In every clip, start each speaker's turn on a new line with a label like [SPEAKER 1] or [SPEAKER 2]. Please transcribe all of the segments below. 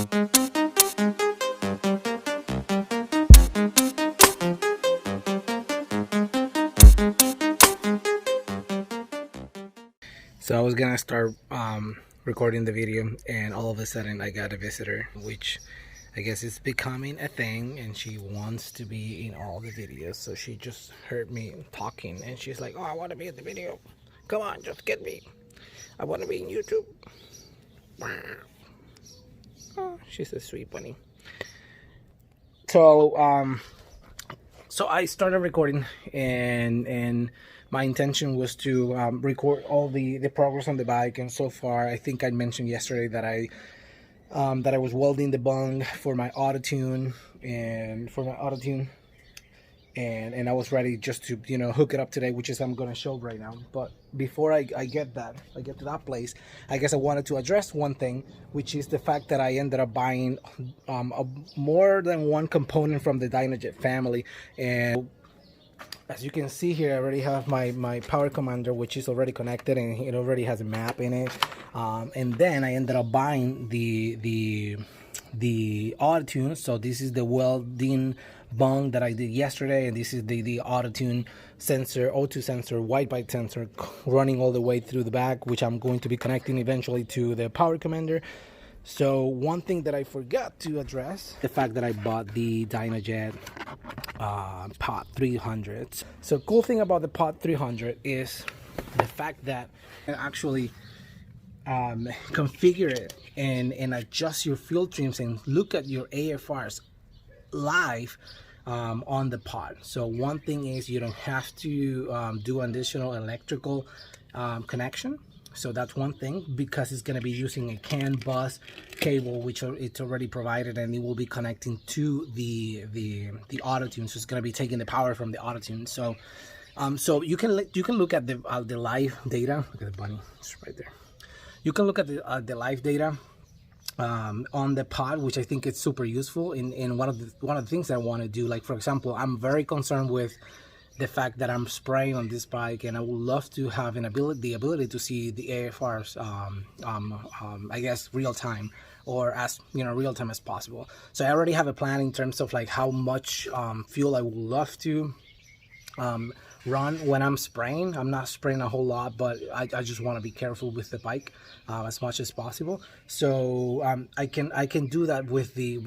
[SPEAKER 1] So I was gonna start recording the video, and all of a sudden I got a visitor, which I guess is becoming a thing, and she wants to be in all the videos. So she just heard me talking and she's like, oh, I want to be in the video. Come on, just get me. I want to be in YouTube. Oh, she's a sweet bunny. So I started recording, and my intention was to record all the progress on the bike. And so far, I think I mentioned yesterday that I was welding the bung for my Autotune, and I was ready just to, you know, hook it up today, which is I'm gonna show right now. But before I get to that place, I guess I wanted to address one thing, which is the fact that I ended up buying more than one component from the Dynojet family. And as you can see here, I already have my power commander, which is already connected, and it already has a map in it. And then I ended up buying the Autotune. So this is the welding bung that I did yesterday, and this is the Autotune sensor, O2 sensor, white bite sensor, running all the way through the back, which I'm going to be connecting eventually to the power commander. So one thing that I forgot to address, the fact that I bought the Dynojet Pod-300. So cool thing about the Pod-300 is the fact that you can actually configure it and adjust your fuel trims and look at your AFRs live on the pod. So one thing is you don't have to do additional electrical connection. So that's one thing, because it's going to be using a CAN bus cable, which it's already provided, and it will be connecting to the Autotune. So it's going to be taking the power from the Autotune. So so you can look at the live data. Look at the bunny, it's right there. You can look at the live data on the pod, which I think is super useful. In one of the things I want to do, like for example, I'm very concerned with the fact that I'm spraying on this bike, and I would love to have the ability to see the AFRs I guess real time, or as real time as possible. So I already have a plan in terms of like how much fuel I would love to run when I'm spraying. I'm not spraying a whole lot, but I just want to be careful with the bike as much as possible. So I can do that with the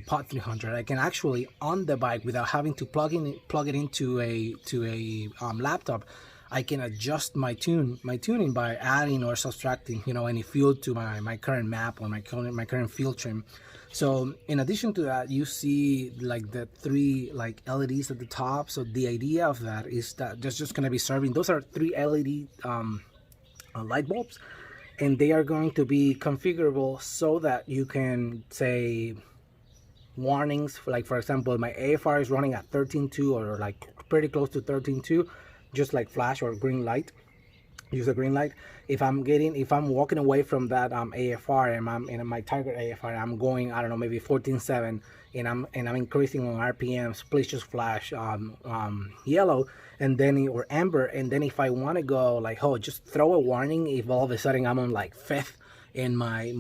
[SPEAKER 1] Pod-300. I can actually on the bike, without having to plug it into a laptop, I can adjust my tuning by adding or subtracting any fuel to my current map or my current field trim. So in addition to that, you see like the 3 like LEDs at the top. So the idea of that is that there's just going to be serving, those are 3 LED light bulbs, and they are going to be configurable so that you can say warnings for, like for example, my AFR is running at 13.2 or like pretty close to 13.2, just like flash or green light. Use a green light. If I'm walking away from that AFR, and I'm in my target AFR, I'm going, I don't know, maybe 14.7, and I'm increasing on RPMs, please just flash yellow, and then or amber. And then if I want to go like, oh, just throw a warning if all of a sudden I'm on like 5th and my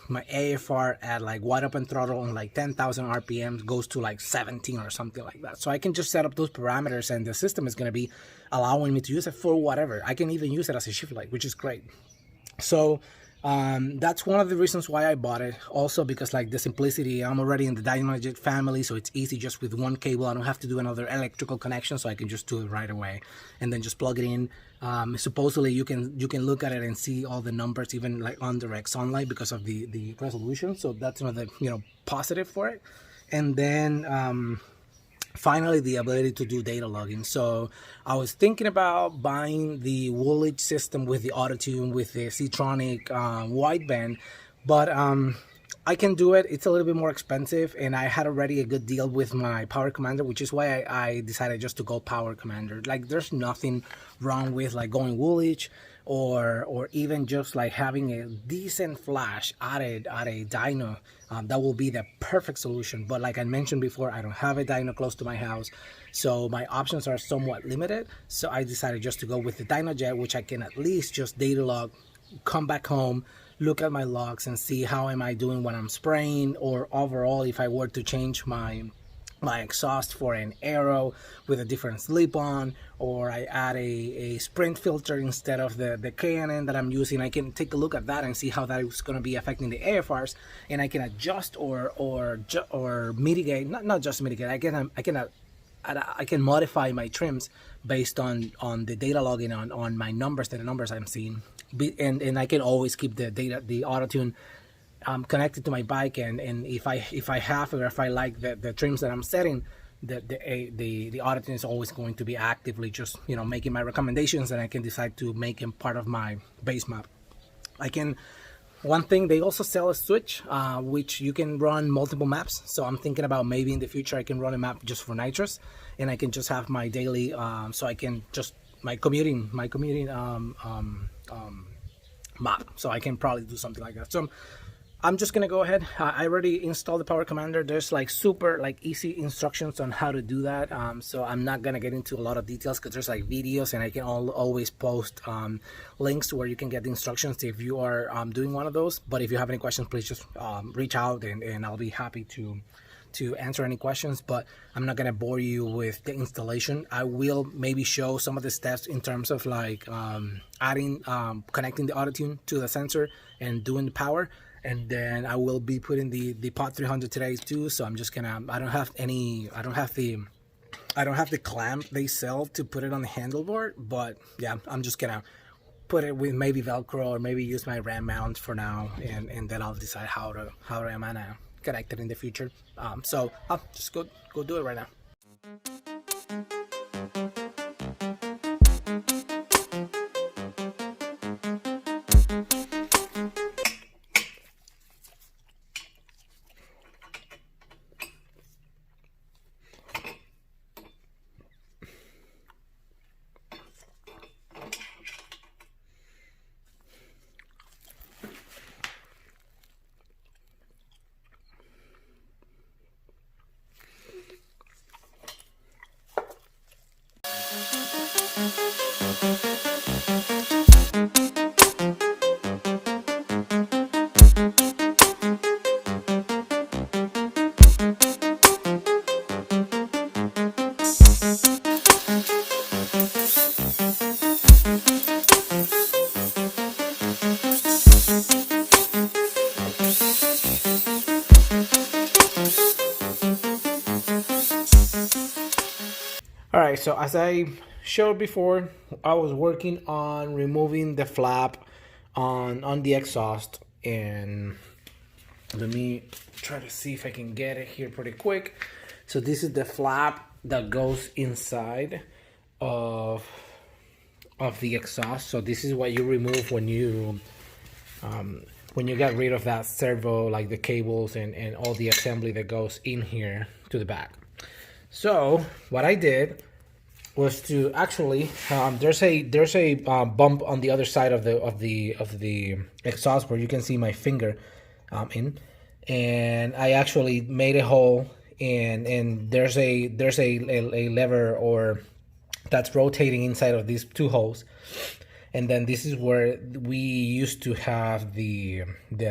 [SPEAKER 1] AFR at like wide open throttle on like 10,000 RPMs goes to like 17 or something like that. So I can just set up those parameters, and the system is going to be allowing me to use it for whatever. I can even use it as a shift light, which is great. So that's one of the reasons why I bought it. Also because like the simplicity, I'm already in the Dynojet family, so it's easy just with one cable. I don't have to do another electrical connection, so I can just do it right away and then just plug it in. Supposedly you can look at it and see all the numbers even like on direct sunlight because of the resolution. So that's another positive for it. And then finally, the ability to do data logging. So I was thinking about buying the Woolage system with the Autotune, with the C-Tronic wideband, but I can do it. It's a little bit more expensive, and I had already a good deal with my power commander, which is why I decided just to go power commander. Like there's nothing wrong with like going Woolage or even just like having a decent flash at a dyno. That will be the perfect solution. But like I mentioned before, I don't have a dyno close to my house, so my options are somewhat limited. So I decided just to go with the Dynojet, which I can at least just data log, come back home, look at my logs and see how am I doing when I'm spraying, or overall if I were to change my exhaust for an Aero with a different slip on, or I add a sprint filter instead of the K&N that I'm using. I can take a look at that and see how that is going to be affecting the AFRs, and I can adjust or mitigate, not just mitigate, I can modify my trims based on the data logging on my numbers, the numbers I'm seeing, and I can always keep the Autotune connected to my bike, and if I have, or if I like the trims that I'm setting, the Autotune is always going to be actively just making my recommendations, and I can decide to make him part of my base map. One thing, they also sell a switch which you can run multiple maps, so I'm thinking about maybe in the future I can run a map just for nitrous, and I can just have my daily so I can just my commuting map, so I can probably do something like that. So I'm just gonna go ahead. I already installed the Power Commander. There's super easy instructions on how to do that. So I'm not gonna get into a lot of details because there's videos, and I can always post links where you can get the instructions if you are doing one of those. But if you have any questions, please just reach out, and I'll be happy to answer any questions. But I'm not gonna bore you with the installation. I will maybe show some of the steps in terms of adding connecting the Autotune to the sensor and doing the power. And then I will be putting the Pod-300 today too. So I'm just gonna, I don't have the clamp they sell to put it on the handlebar, but yeah, I'm just gonna put it with maybe Velcro, or maybe use my RAM mount for now, and then I'll decide how I'm gonna connect it in the future. So I'll just go do it right now. All right, so as I showed before, I was working on removing the flap on the exhaust, and let me try to see if I can get it here pretty quick. So this is the flap that goes inside of the exhaust. So this is what you remove when you get rid of that servo, like the cables and all the assembly that goes in here to the back. So what I did was to actually there's a bump on the other side of the exhaust where you can see my finger in, and I actually made a hole, and there's a lever or that's rotating inside of these two holes, and then this is where we used to have the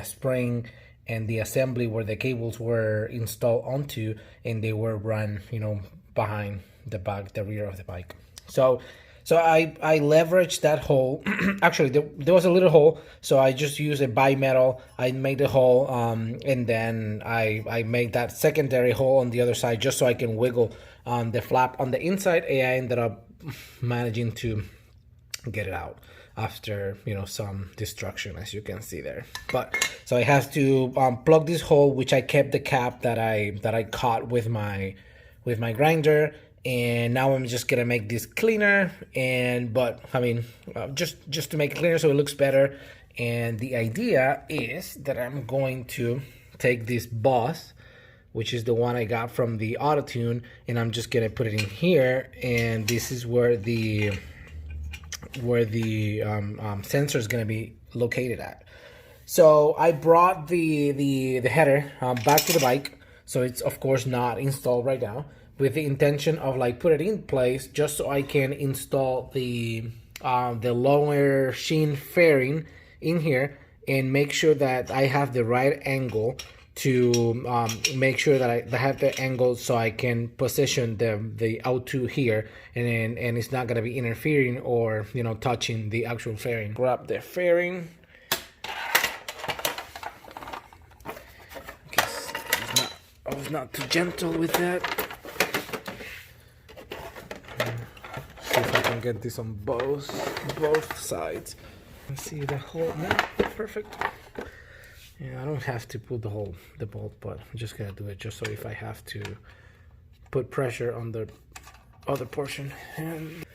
[SPEAKER 1] spring and the assembly where the cables were installed onto, and they were run, behind the back, the rear of the bike. So I leveraged that hole. Actually, there was a little hole, so I just used a bimetal. I made the hole, and then I made that secondary hole on the other side just so I can wiggle the flap on the inside, and I ended up managing to get it out after some destruction, as you can see there. But so I have to plug this hole, which I kept the cap that I caught with my grinder, and now I'm just gonna make this cleaner, just to make it cleaner so it looks better. And the idea is that I'm going to take this boss, which is the one I got from the Autotune, and I'm just gonna put it in here, and this is where the sensor is going to be located at. So I brought the header back to the bike, so it's of course not installed right now, with the intention of put it in place just so I can install the lower sheen fairing in here, and make sure that I have the right angle to make sure that I have the angle so I can position the O2 here, and it's not gonna be interfering or, you know, touching the actual fairing. Grab the fairing. I was not too gentle with that. See if I can get this on both sides. See the hole now, perfect. Yeah, I don't have to put the bolt, but I'm just gonna do it just so if I have to put pressure on the other portion. And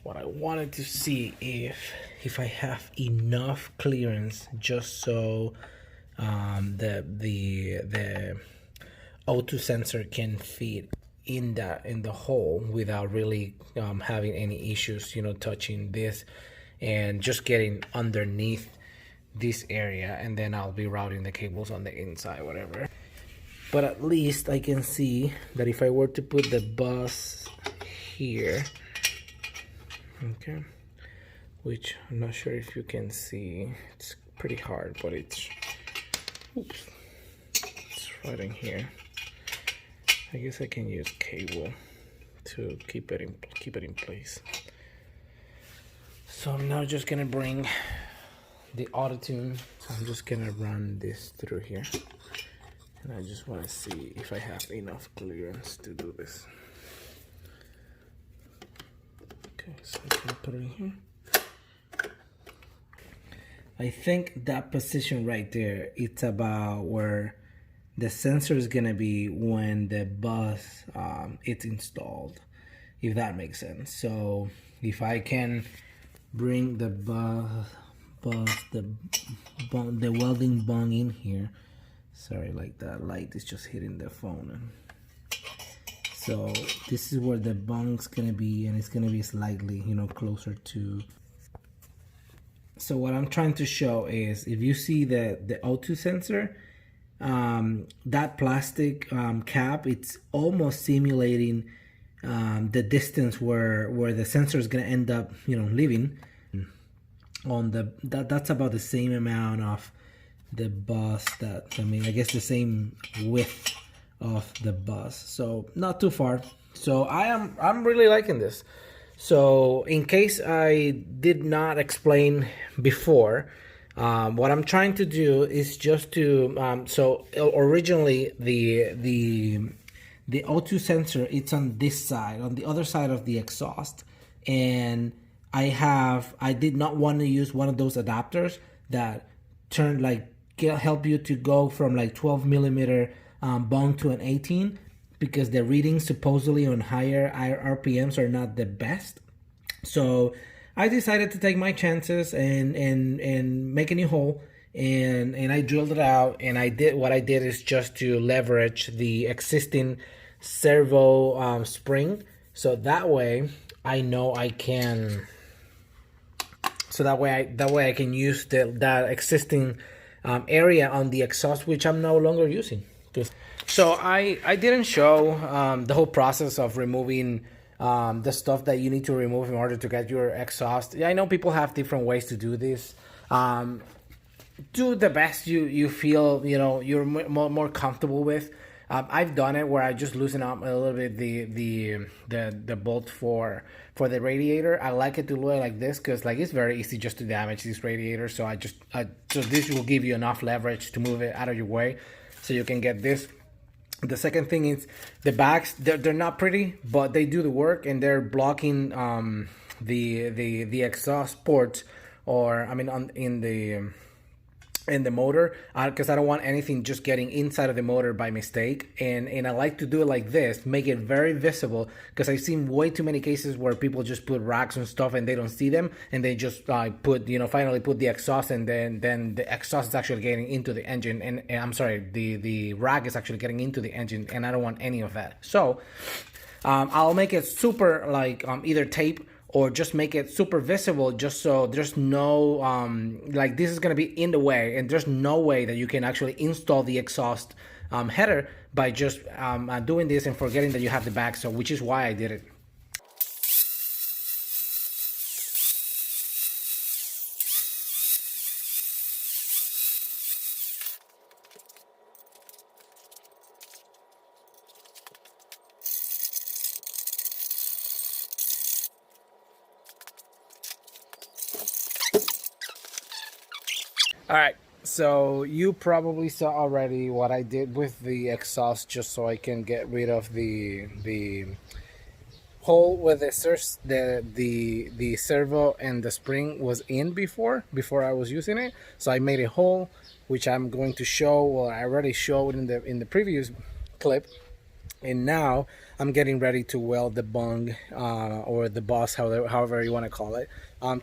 [SPEAKER 1] what I wanted to see if I have enough clearance just so the O2 sensor can fit in the hole without really having any issues, you know, touching this and just getting underneath this area, and then I'll be routing the cables on the inside, whatever. But at least I can see that if I were to put the bus here, okay, which I'm not sure if you can see, it's pretty hard, but it's right in here. I guess I can use cable to keep it in place. So I'm now just gonna bring the Autotune. So I'm just gonna run this through here, and I just want to see if I have enough clearance to do this. Okay, so I can put it in here. I think that position right there, it's about where the sensor is gonna be when the bus it's installed, if that makes sense. So if I can bring the the welding bung in here. Sorry, like that light is just hitting the phone. So this is where the bung's gonna be, and it's gonna be slightly, you know, closer to. So what I'm trying to show is, if you see the O2 sensor, that plastic cap, it's almost simulating the distance where the sensor is gonna end up, you know, living. On that's about the same amount of the bus I guess the same width of the bus, so not too far. So I'm really liking this. So in case I did not explain before, what I'm trying to do is just to so originally the O2 sensor, it's on this side, on the other side of the exhaust, and I did not want to use one of those adapters that help you to go from like 12 millimeter bung to an 18, because the readings supposedly on higher RPMs are not the best. So I decided to take my chances and make a new hole, and I drilled it out, and what I did is just to leverage the existing servo spring, so that way I know I can. So that way I can use that existing area on the exhaust, which I'm no longer using. So I didn't show the whole process of removing the stuff that you need to remove in order to get your exhaust. Yeah, I know people have different ways to do this. Do the best you feel, you know, you're more comfortable with. I've done it where I just loosen up a little bit the bolt for the radiator. I like it to look like this because like it's very easy just to damage this radiator. So so this will give you enough leverage to move it out of your way, so you can get this. The second thing is the backs. They're not pretty, but they do the work, and they're blocking the exhaust ports, or I mean in the motor, because I don't want anything just getting inside of the motor by mistake, and I like to do it like this, make it very visible, because I've seen way too many cases where people just put racks and stuff and they don't see them, and they just finally put the exhaust, and then the exhaust is actually getting into the engine, and I'm sorry, the rack is actually getting into the engine, and I don't want any of that. So I'll make it super like either tape or just make it super visible, just so there's no, like this is gonna be in the way, and there's no way that you can actually install the exhaust header by just doing this and forgetting that you have the back, so which is why I did it. All right, so you probably saw already what I did with the exhaust, just so I can get rid of the hole where the servo and the spring was in before I was using it. So I made a hole, which I'm going to show. Well, I already showed in the previous clip, and now I'm getting ready to weld the bung or the boss, however you want to call it,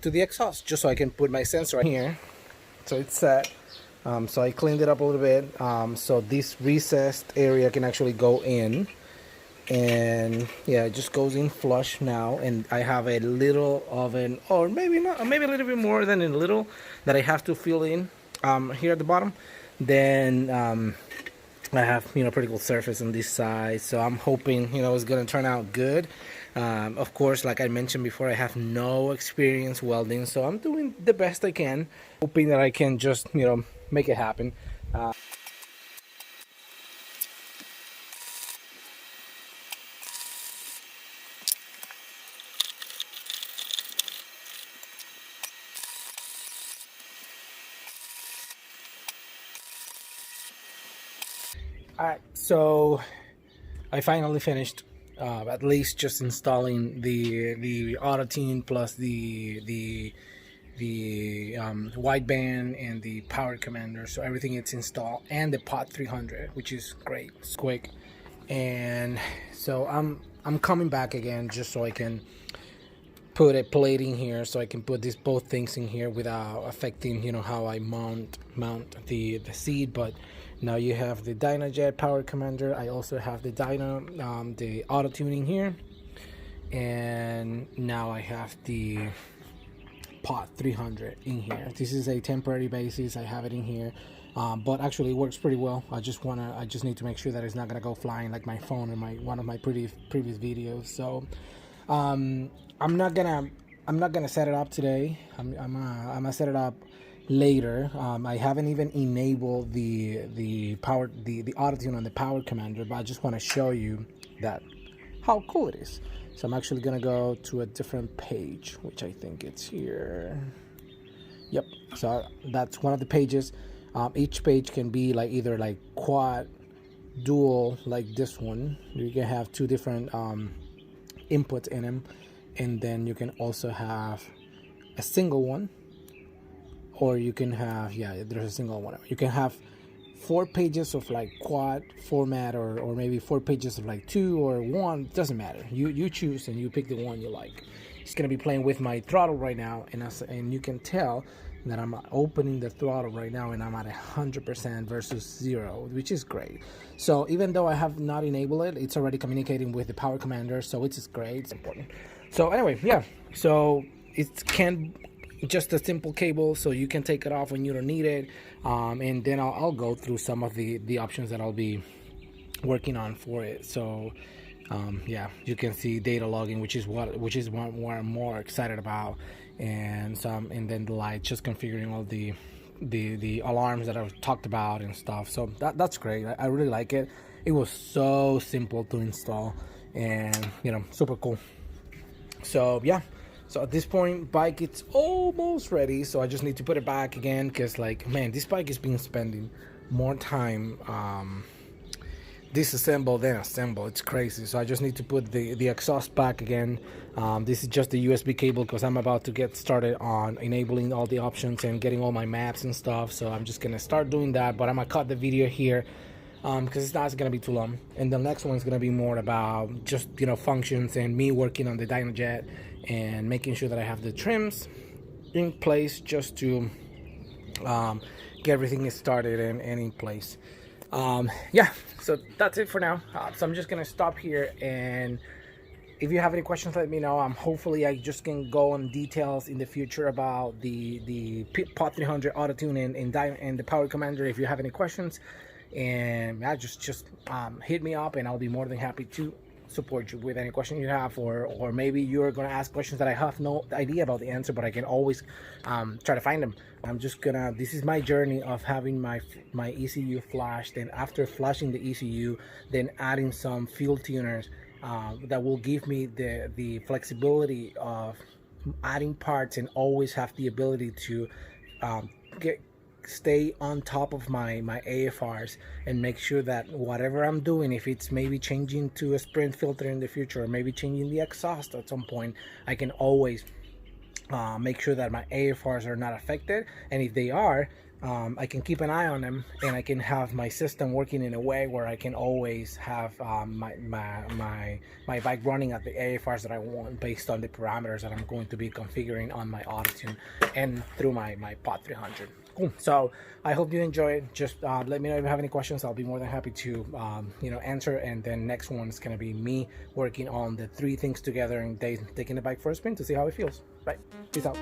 [SPEAKER 1] to the exhaust, just so I can put my sensor here. So it's set. So I cleaned it up a little bit, so this recessed area can actually go in, and yeah, it just goes in flush now. And I have a little of an, or maybe not, maybe a little bit more than a little, that I have to fill in here at the bottom. Then I have, pretty cool surface on this side, so I'm hoping, it's gonna turn out good. Of course, like I mentioned before, I have no experience welding, so I'm doing the best I can, hoping that I can just, make it happen. Alright, so I finally finished, at least just installing the Autotune plus the wideband and the power commander, so everything is installed, and the Pod-300, which is great. It's quick. And so I'm coming back again just so I can put a plating here, so I can put these both things in here without affecting, how I mount the seat. But now you have the Dynojet power commander. I also have the the auto tuning here, and now I have the Pod-300 in here. This is a temporary basis. I have it in here, but actually it works pretty well. I just need to make sure that it's not gonna go flying like my phone in one of my previous videos. So I'm not gonna set it up today. I'm gonna set it up later. I haven't even enabled the auto tune on the power commander, but I just want to show you that how cool it is. So I'm actually gonna go to a different page, which I think it's here. Yep, so that's one of the pages. Each page can be like either like quad, dual, like this one. You can have two different inputs in them, and then you can also have a single one, or you can have, there's a single one. You can have 4 pages of like quad format, or maybe 4 pages of like 2 or 1. Doesn't matter. You choose and you pick the one you like. It's gonna be playing with my throttle right now, and you can tell that I'm opening the throttle right now, and I'm at 100% versus 0, which is great. So even though I have not enabled it, it's already communicating with the power commander, so it's great. It's important. So anyway, yeah. So it can just a simple cable, so you can take it off when you don't need it, and then I'll go through some of the options that I'll be working on for it. So yeah, you can see data logging, which is what I'm more excited about, and then the light, just configuring all the alarms that I've talked about and stuff. So that's great. I really like it. It was so simple to install, and super cool. So yeah. So at this point, bike, it's almost ready. So I just need to put it back again, because like, man, this bike has been spending more time disassemble than assemble. It's crazy. So I just need to put the exhaust back again. This is just the USB cable, because I'm about to get started on enabling all the options and getting all my maps and stuff. So I'm just gonna start doing that, but I'm gonna cut the video here, because it's not gonna be too long. And the next one's gonna be more about just functions and me working on the Dynojet and making sure that I have the trims in place, just to get everything started and in place. Yeah, so that's it for now. So I'm just gonna stop here, and if you have any questions, let me know. Hopefully I just can go on details in the future about the Pod-300 Autotune and the power commander, if you have any questions. And yeah, just hit me up, and I'll be more than happy to support you with any question you have, or maybe you're gonna ask questions that I have no idea about the answer, but I can always try to find them. This is my journey of having my ECU flashed, and after flashing the ECU, then adding some field tuners that will give me the flexibility of adding parts, and always have the ability to stay on top of my AFRs and make sure that whatever I'm doing, if it's maybe changing to a sprint filter in the future, or maybe changing the exhaust at some point, I can always make sure that my AFRs are not affected, and if they are, I can keep an eye on them, and I can have my system working in a way where I can always have my bike running at the AFRs that I want based on the parameters that I'm going to be configuring on my Autotune and through my Pod-300. Cool. So I hope you enjoy it. Just let me know if you have any questions. I'll be more than happy to answer. And then next one is going to be me working on the 3 things together and taking the bike for a spin to see how it feels. Bye. Peace out.